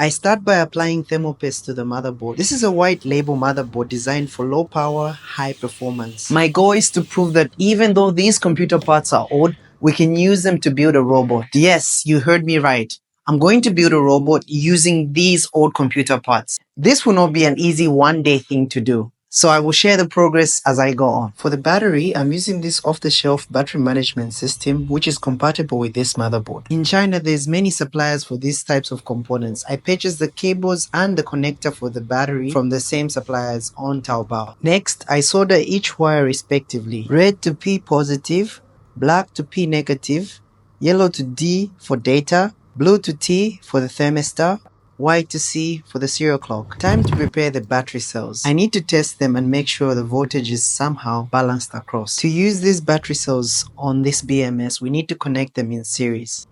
I start by applying thermopaste to the motherboard. This is a white label motherboard designed for low power, high performance. My goal is to prove that even though these computer parts are old, we can use them to build a robot. Yes, you heard me right. I'm going to build a robot using these old computer parts. This will not be an easy one-day thing to do, so I will share the progress as I go on. For the battery, I'm using this off-the-shelf battery management system which is compatible with this motherboard. In China, there's many suppliers for these types of components. I purchased the cables and the connector for the battery from the same suppliers on Taobao. Next, I solder each wire respectively. Red to P positive, black to P negative, yellow to D for data, blue to T for the thermistor, white to C for the serial clock. Time to prepare the battery cells. I need to test them and make sure the voltage is somehow balanced across. To use these battery cells on this BMS, we need to connect them in series.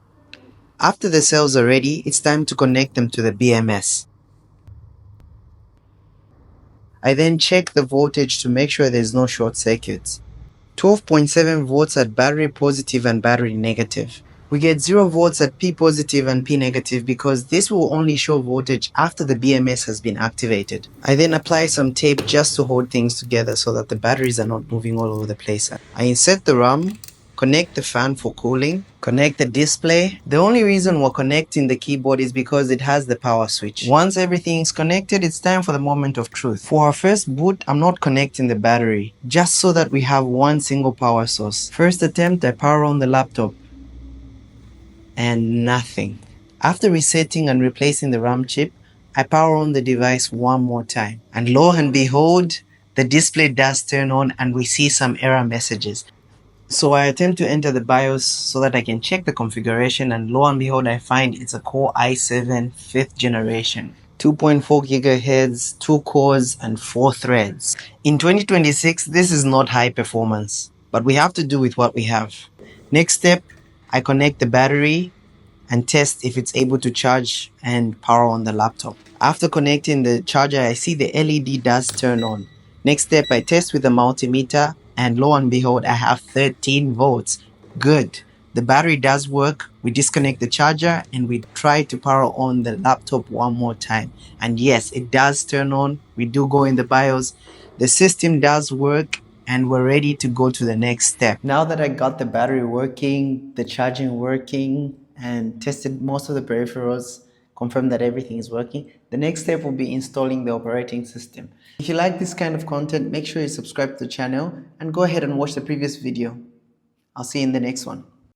After the cells are ready, it's time to connect them to the BMS. I then check the voltage to make sure there's no short circuits. 12.7 volts at battery positive and battery negative. We get 0 volts at P positive and P negative because this will only show voltage after the BMS has been activated. I then apply some tape just to hold things together so that the batteries are not moving all over the place. I insert the RAM, connect the fan for cooling, connect the display. The only reason we're connecting the keyboard is because it has the power switch. Once everything's connected, it's time for the moment of truth. For our first boot, I'm not connecting the battery, just so that we have one single power source. First attempt, I power on the laptop, and nothing. After resetting and replacing the RAM chip, I power on the device one more time. And lo and behold, the display does turn on and we see some error messages. So I attempt to enter the BIOS so that I can check the configuration, and lo and behold, I find it's a Core i7 5th generation. 2.4 GHz, 2 cores and 4 threads. In 2026, this is not high performance, but we have to do with what we have. Next step, I connect the battery and test if it's able to charge and power on the laptop. After connecting the charger, I see the LED does turn on. Next step, I test with the multimeter, and lo and behold, I have 13 volts. Good. The battery does work. We disconnect the charger and we try to power on the laptop one more time. And yes, it does turn on. We do go in the BIOS. The system does work and we're ready to go to the next step. Now that I got the battery working, the charging working, and tested most of the peripherals, confirm that everything is working, the next step will be installing the operating system. If you like this kind of content, make sure you subscribe to the channel and go ahead and watch the previous video. I'll see you in the next one.